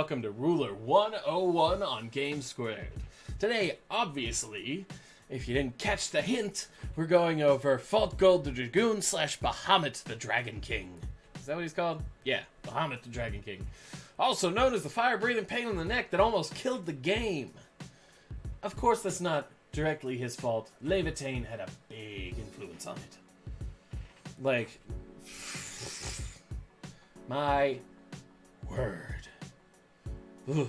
welcome to Ruler 101 on Game Squared. Today, obviously, if you didn't catch the hint, we're going over Fault Gold the Dragoon / Bahamut the Dragon King. Is that what he's called? Yeah, Bahamut the Dragon King. Also known as the fire-breathing pain in the neck that almost killed the game. Of course, that's not directly his fault. Levitain had a big influence on it. Like, my word. Ugh.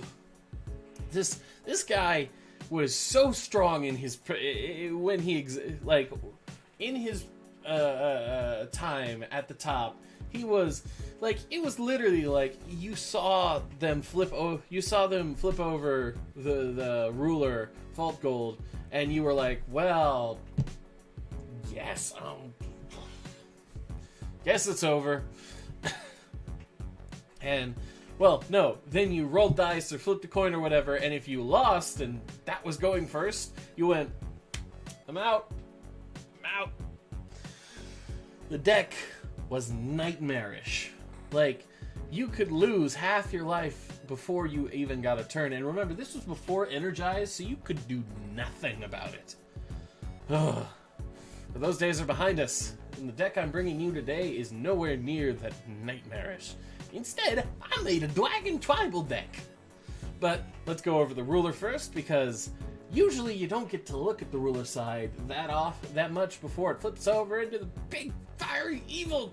This guy was so strong in his when he in his time at the top. He was like, it was literally like you saw them flip over the ruler Fault Gold, and you were like, well, yes, guess it's over. And, well, no, then you rolled dice or flipped a coin or whatever, and if you lost and that was going first, you went, I'm out. The deck was nightmarish. Like, you could lose half your life before you even got a turn. And remember, this was before Energize, so you could do nothing about it. Ugh. But those days are behind us, and the deck I'm bringing you today is nowhere near that nightmarish. Instead, I made a Dragon Tribal deck. But let's go over the ruler first, because usually you don't get to look at the ruler side that much before it flips over into the big fiery evil.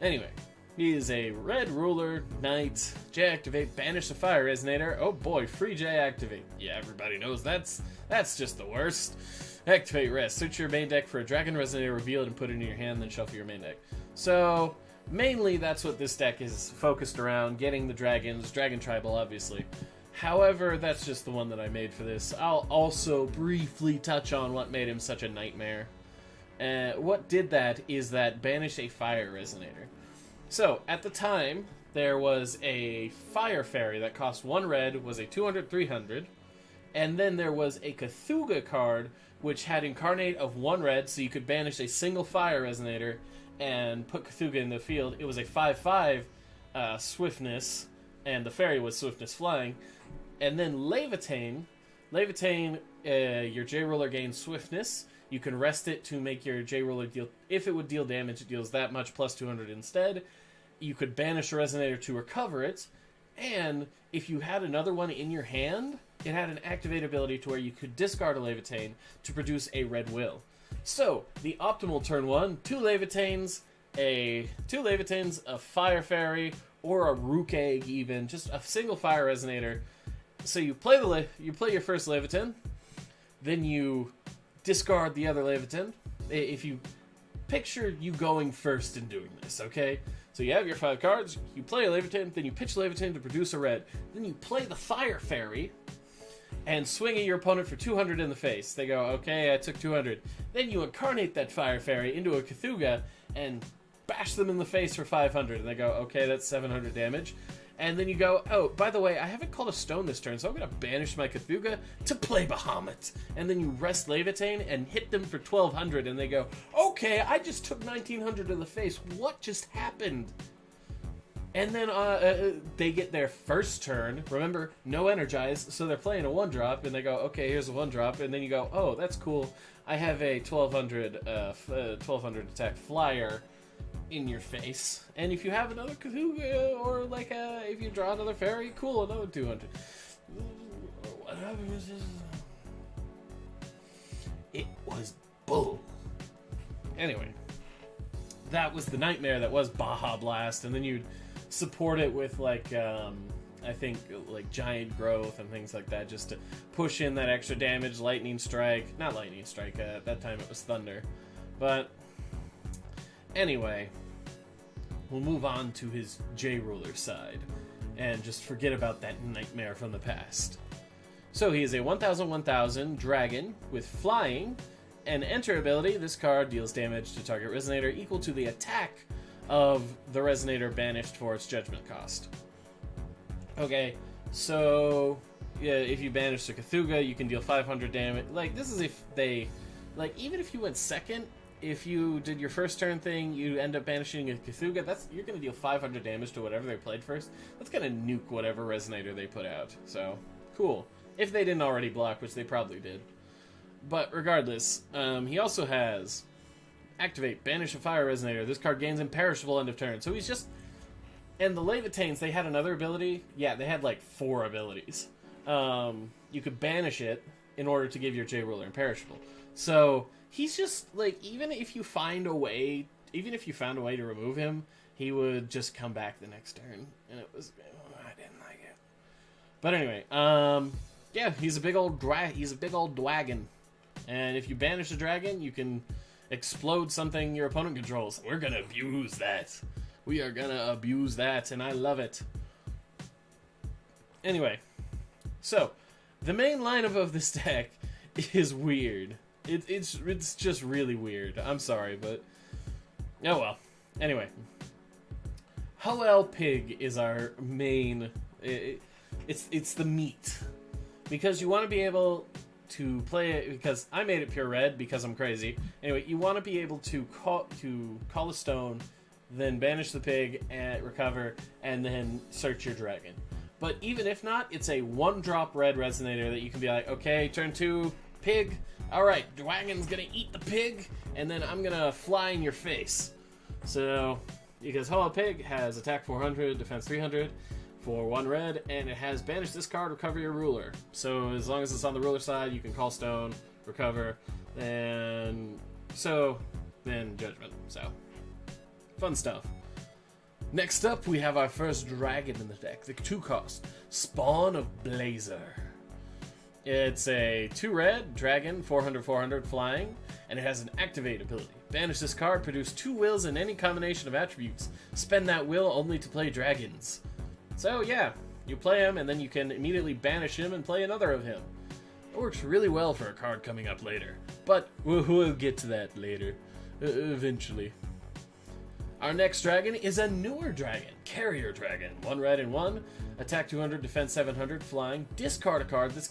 Anyway, he is a red ruler, knight, J activate, banish the fire resonator. Oh boy, free J activate. Yeah, everybody knows that's just the worst. Activate rest. Search your main deck for a dragon resonator revealed and put it in your hand, then shuffle your main deck. So mainly that's what this deck is focused around, getting the dragons, Dragon Tribal obviously. However, that's just the one that I made for this. I'll also briefly touch on what made him such a nightmare. What did that is that banish a fire resonator. So, at the time, there was a fire fairy that cost 1 red, was a 200/300, and then there was a Cthulhu card which had incarnate of 1 red, so you could banish a single fire resonator and put Cthulhu in the field. It was a 5/5 swiftness, and the fairy was swiftness flying. And then Levitain, your J-Ruler gains swiftness. You can rest it to make your J-Ruler deal, if it would deal damage, it deals that much plus 200 instead. You could banish a resonator to recover it, and if you had another one in your hand, it had an activate ability to where you could discard a Levitain to produce a red will. So, the optimal turn 1, 2 Levitains, a fire fairy, or a rook egg even, just a single fire resonator. So you play your first Levitain, then you discard the other Levitain. If you picture you going first in doing this, okay? So you have your 5 cards, you play a Levitain, then you pitch Levitain to produce a red. Then you play the fire fairy and swing at your opponent for 200 in the face. They go, okay, I took 200. Then you incarnate that fire fairy into a Cthulhu and bash them in the face for 500. And they go, okay, that's 700 damage. And then you go, oh, by the way, I haven't called a stone this turn, so I'm going to banish my Cthulhu to play Bahamut. And then you rest Levitain and hit them for 1200, and they go, okay, I just took 1900 in the face. What just happened? And then they get their first turn. Remember, no Energize, so they're playing a 1-drop, and they go, okay, here's a 1-drop. And then you go, oh, that's cool. I have a 1200 attack flyer in your face, and if you have another Cthulhu, or if you draw another fairy, cool, another 200. What happens is, it was bull. Anyway, that was the nightmare that was Baja Blast, and then you'd support it with I think giant growth and things like that, just to push in that extra damage. Lightning strike, not lightning strike. At that time it was thunder, but anyway. We'll move on to his J-Ruler side, and just forget about that nightmare from the past. So he is a 1000/1000 dragon with flying, and enter ability. This card deals damage to target resonator equal to the attack of the resonator banished for its judgment cost. Okay, so yeah, if you banish the Cthulhu, you can deal 500 damage. This is if they, even if you went second, if you did your first turn thing, you end up banishing a Cthulhu. You're going to deal 500 damage to whatever they played first. That's going to nuke whatever Resonator they put out. So, cool. If they didn't already block, which they probably did. But regardless, he also has Activate, Banish a Fire Resonator. This card gains Imperishable end of turn. So he's just... And the Levitanes, they had another ability. Yeah, they had like 4 abilities. You could banish it in order to give your J-Ruler Imperishable. So he's just like, even if you found a way to remove him, he would just come back the next turn, and it was, I didn't like it. But anyway, yeah, he's a big old dragon, and if you banish a dragon, you can explode something your opponent controls. We're gonna abuse that. We are gonna abuse that, and I love it. Anyway, so the main lineup of this deck is weird. It's just really weird. I'm sorry, but oh well. Anyway, Hoel Pig is our main. It's the meat, because you want to be able to play it. Because I made it pure red because I'm crazy. Anyway, you want to be able to call a stone, then banish the pig and recover, and then search your dragon. But even if not, it's a 1-drop red Resonator that you can be like, okay, turn 2, pig. Alright, dragon's gonna eat the pig, and then I'm gonna fly in your face. So, because Hoel Pig has attack 400, defense 300 for 1 red, and it has banish this card, recover your ruler. So as long as it's on the ruler side, you can call stone, recover, and then judgment. So, fun stuff. Next up, we have our first dragon in the deck, the 2-cost Spawn of Blazer. It's a 2-red dragon, 400/400 flying, and it has an activate ability. Banish this card, produce 2 wills in any combination of attributes. Spend that will only to play dragons. So yeah, you play him, and then you can immediately banish him and play another of him. It works really well for a card coming up later, but we'll get to that later, eventually. Our next dragon is a newer dragon, Carrier Dragon. 1 red and 1, attack 200, defense 700, flying. Discard a card. This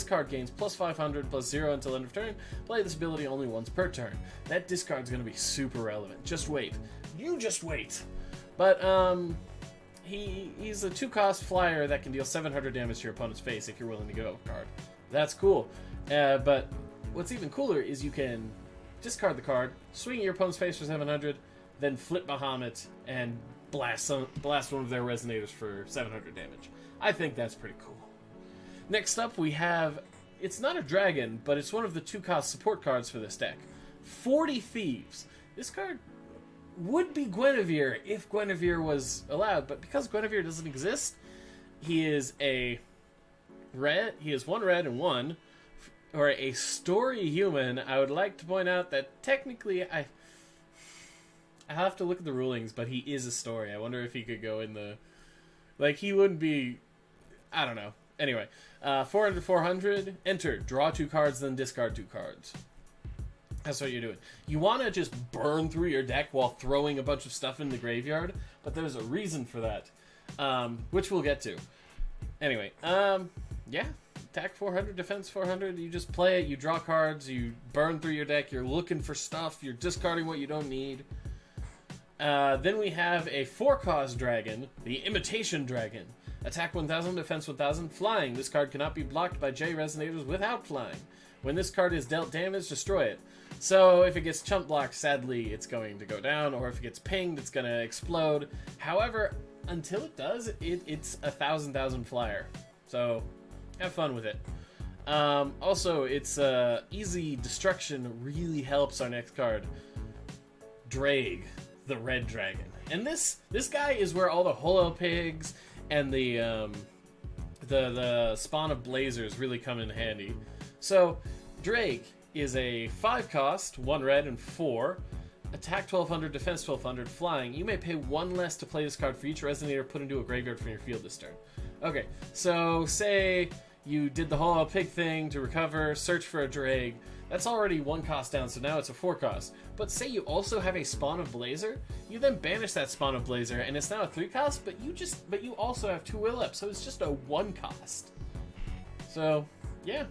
card gains plus 500, plus 0 until end of turn. Play this ability only once per turn. That discard's going to be super relevant. Just wait. You just wait. But, he's a 2-cost flyer that can deal 700 damage to your opponent's face if you're willing to go card. That's cool. But what's even cooler is you can discard the card, swing at your opponent's face for 700, then flip Bahamut and blast one of their Resonators for 700 damage. I think that's pretty cool. Next up, we have... It's not a dragon, but it's one of the 2-cost support cards for this deck. 40 Thieves. This card would be Guinevere if Guinevere was allowed, but because Guinevere doesn't exist, he is a red. He is 1 red and 1, or a story human. I would like to point out that technically I have to look at the rulings, but he is a story. I wonder if he could go in the... Like, he wouldn't be... I don't know. Anyway, 400/400, enter. Draw 2 cards, then discard 2 cards. That's what you're doing. You want to just burn through your deck while throwing a bunch of stuff in the graveyard, but there's a reason for that, which we'll get to. Anyway, yeah. Attack 400, defense 400. You just play it, you draw cards, you burn through your deck, you're looking for stuff, you're discarding what you don't need. Then we have a 4-cost dragon, the Imitation Dragon. Attack 1000, defense 1000, flying. This card cannot be blocked by J Resonators without flying. When this card is dealt damage, destroy it. So if it gets chump blocked, sadly, it's going to go down, or if it gets pinged, it's going to explode. However, until it does, it's a 1,000 flyer. So have fun with it. Also, it's easy destruction really helps our next card. Drag, the red dragon. And this guy is where all the Hoel Pigs and the Spawn of Blazers really come in handy. So, Drake is a 5-cost, 1 red and 4, attack 1200, defense 1200, flying. You may pay 1 less to play this card for each Resonator put into a graveyard from your field this turn. Okay, so say you did the Hoel Pig thing to recover, search for a Drake. That's already 1 cost down, so now it's a 4-cost. But say you also have a Spawn of Blazer, you then banish that Spawn of Blazer, and it's now a 3-cost, but you also have 2 will up, so it's just a 1-cost. So, yeah.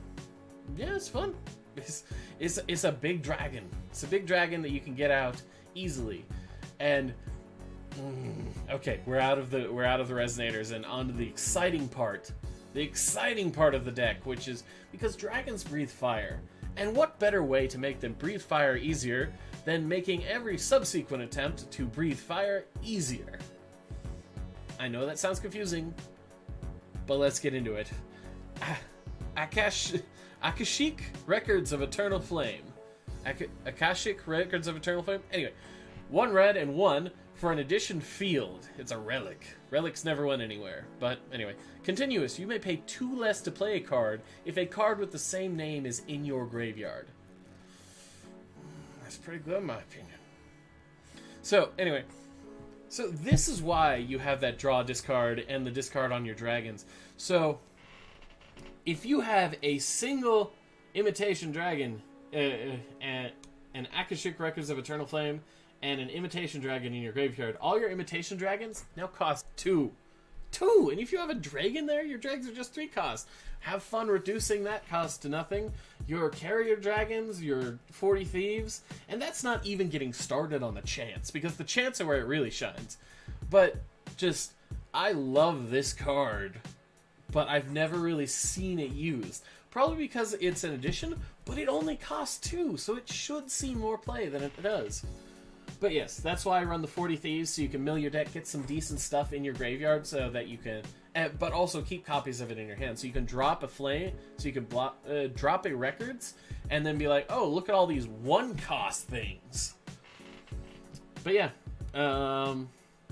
Yeah, it's fun. It's a big dragon. It's a big dragon that you can get out easily. And okay, we're out of the resonators and onto the exciting part. The exciting part of the deck, which is because dragons breathe fire. And what better way to make them breathe fire easier than making every subsequent attempt to breathe fire easier? I know that sounds confusing, but let's get into it. Akashic Records of Eternal Flame. Akashic Records of Eternal Flame? Anyway, 1 red and 1 for an addition field. It's a relic. Relics never went anywhere. But anyway, continuous. You may pay 2 less to play a card if a card with the same name is in your graveyard. That's pretty good in my opinion. So, anyway. So this is why you have that draw discard and the discard on your dragons. So, if you have a single Imitation Dragon, an Akashic Records of Eternal Flame, and an Imitation Dragon in your graveyard, all your Imitation Dragons now cost 2. 2! And if you have a dragon there, your dragons are just 3 cost. Have fun reducing that cost to nothing. Your Carrier Dragons, your 40 Thieves, and that's not even getting started on the Chance, because the Chance are where it really shines. But, just, I love this card, but I've never really seen it used. Probably because it's an addition, but it only costs 2, so it should see more play than it does. But yes, that's why I run the 40 Thieves, so you can mill your deck, get some decent stuff in your graveyard, so that you can, but also keep copies of it in your hand. So you can drop a flame, so you can drop a Records, and then be like, oh, look at all these 1-cost things. But yeah,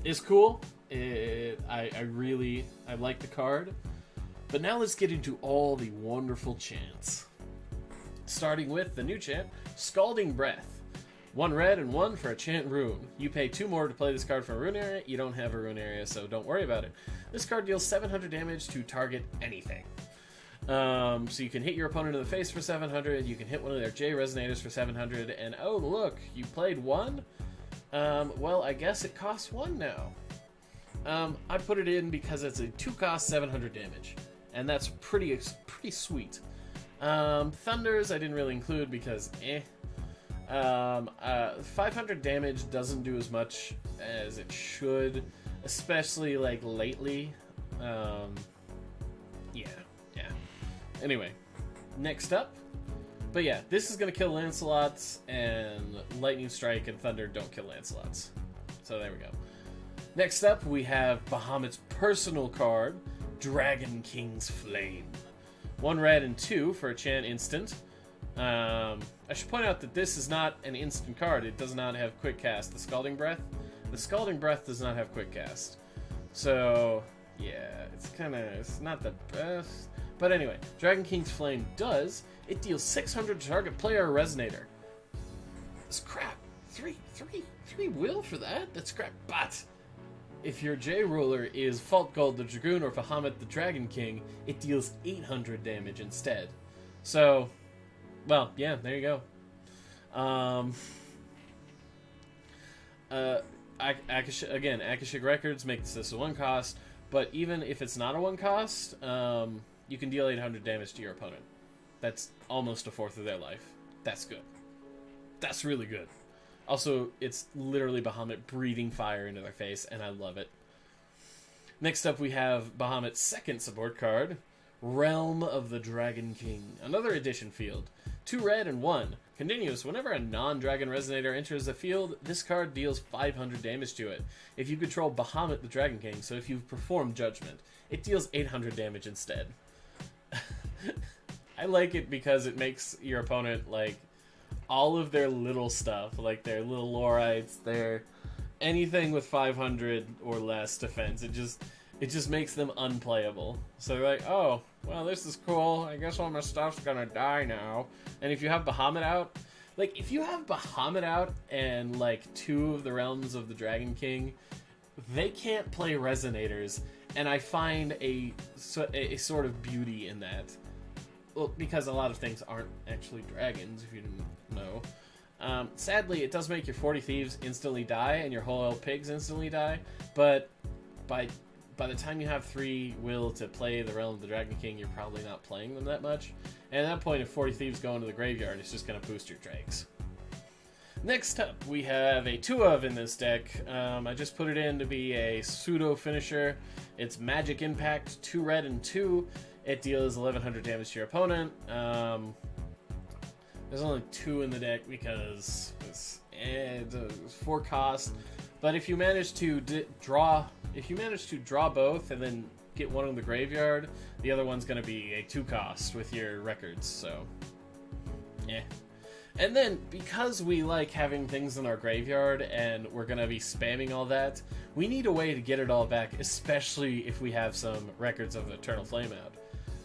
it's cool. I like the card. But now let's get into all the wonderful chants. Starting with the new chant, Scalding Breath. 1 red and 1 for a chant rune. You pay 2 more to play this card from a rune area. You don't have a rune area, so don't worry about it. This card deals 700 damage to target anything. So you can hit your opponent in the face for 700. You can hit one of their J Resonators for 700. And oh, look, you played 1? Well, I guess it costs 1 now. I put it in because it's a 2-cost 700 damage. And that's pretty sweet. Thunders I didn't really include because 500 damage doesn't do as much as it should, especially like lately. Yeah. Anyway, next up. But yeah, this is gonna kill Lancelots, and Lightning Strike and Thunder don't kill Lancelots. So there we go. Next up, we have Bahamut's personal card, Dragon King's Flame. 1 red and 2 for a chant instant. I should point out that this is not an instant card. It does not have quick cast. The Scalding Breath does not have quick cast. So, yeah, it's not the best. But anyway, Dragon King's Flame does. It deals 600 to target player or Resonator. That's crap. 3 will for that? That's crap. But if your J Ruler is Fault Gold the Dragoon or Bahamut the Dragon King, it deals 800 damage instead. So, well, yeah, there you go. Akashic Records makes this a 1-cost, but even if it's not a 1-cost, you can deal 800 damage to your opponent. That's almost a fourth of their life. That's good. That's really good. Also, it's literally Bahamut breathing fire into their face, and I love it. Next up, we have Bahamut's second support card, Realm of the Dragon King. Another addition field. 2 red and 1. Continuous. Whenever a non-dragon resonator enters the field, this card deals 500 damage to it. If you control Bahamut the Dragon King, so if you perform Judgment, it deals 800 damage instead. I like it because it makes your opponent, like, all of their little stuff, like their little Lorites, their anything with 500 or less defense, it just makes them unplayable. So they're like, oh, well, this is cool. I guess all my stuff's gonna die now. And if you have Bahamut out, like, if you have Bahamut out and, like, 2 of the Realms of the Dragon King, they can't play Resonators, and I find a sort of beauty in that. Well, because a lot of things aren't actually dragons, if you didn't know. Sadly, it does make your 40 Thieves instantly die, and your whole pigs instantly die, but by by the time you have 3 will to play the Realm of the Dragon King, you're probably not playing them that much. And at that point, if 40 Thieves go into the graveyard, it's just going to boost your dregs. Next up, we have a 2-of in this deck. I just put it in to be a pseudo finisher. It's Magic Impact, 2 red and 2. It deals 1100 damage to your opponent. There's only 2 in the deck because it's 4 cost. But if you manage to draw both and then get one in the graveyard, the other one's going to be a 2 cost with your records. So, yeah. And then, because we like having things in our graveyard and we're going to be spamming all that, we need a way to get it all back, especially if we have some records of Eternal Flame out.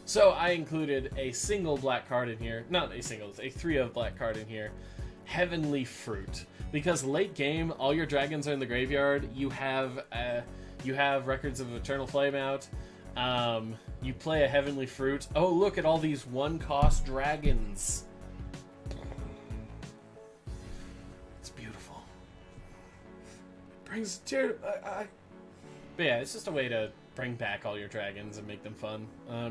So I included a single black card in here, not a single, a 3-of black card in here, Heavenly Fruit. Because late game, all your dragons are in the graveyard, you have records of Eternal Flame out, you play a Heavenly Fruit. Oh, look at all these 1-cost dragons. Brings a tear to my eye. But yeah, it's just a way to bring back all your dragons and make them fun.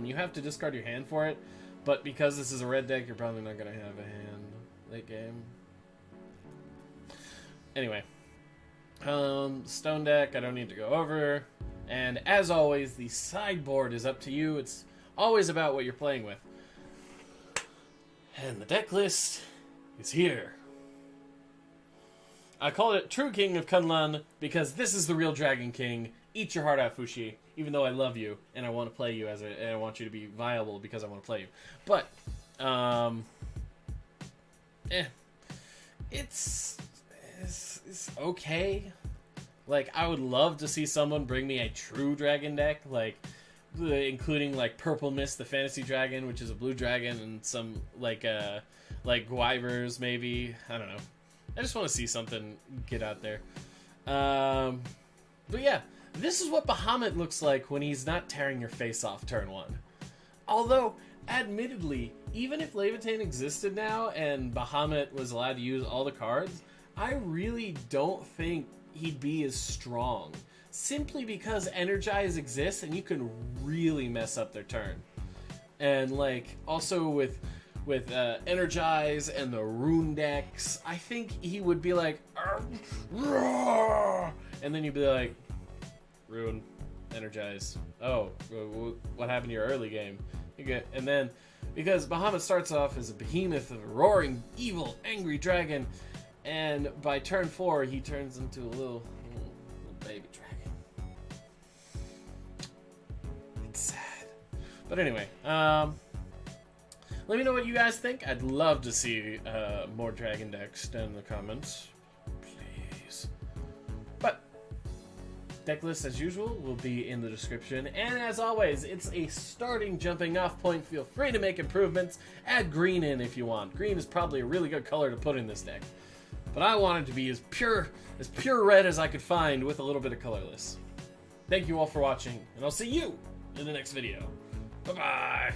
You have to discard your hand for it, but because this is a red deck, you're probably not going to have a hand late game. Anyway, stone deck I don't need to go over, and as always, the sideboard is up to you. It's always about what you're playing with. And the deck list is here. I called it True King of Kunlun because this is the real Dragon King. Eat your heart out, Fushi. Even though I love you and I want to play you and I want you to be viable because I want to play you. But, it's okay. Like, I would love to see someone bring me a true dragon deck, like, including like Purple Mist, the fantasy dragon, which is a blue dragon, and some like Guivers maybe. I don't know. I just want to see something get out there. But yeah, this is what Bahamut looks like when he's not tearing your face off turn 1. Although, admittedly, even if Levitain existed now and Bahamut was allowed to use all the cards, I really don't think he'd be as strong. Simply because Energize exists and you can really mess up their turn. And like, also with Energize and the rune decks, I think he would be like, and then you'd be like, rune, Energize. Oh, what happened to your early game? And then, because Bahamut starts off as a behemoth of a roaring, evil, angry dragon, and by turn 4, he turns into a little baby dragon. It's sad. But anyway, let me know what you guys think. I'd love to see more dragon decks down in the comments. Please. But deck list, as usual, will be in the description. And as always, it's a starting jumping off point. Feel free to make improvements. Add green in if you want. Green is probably a really good color to put in this deck. But I want it to be as pure red as I could find with a little bit of colorless. Thank you all for watching, and I'll see you in the next video. Bye-bye!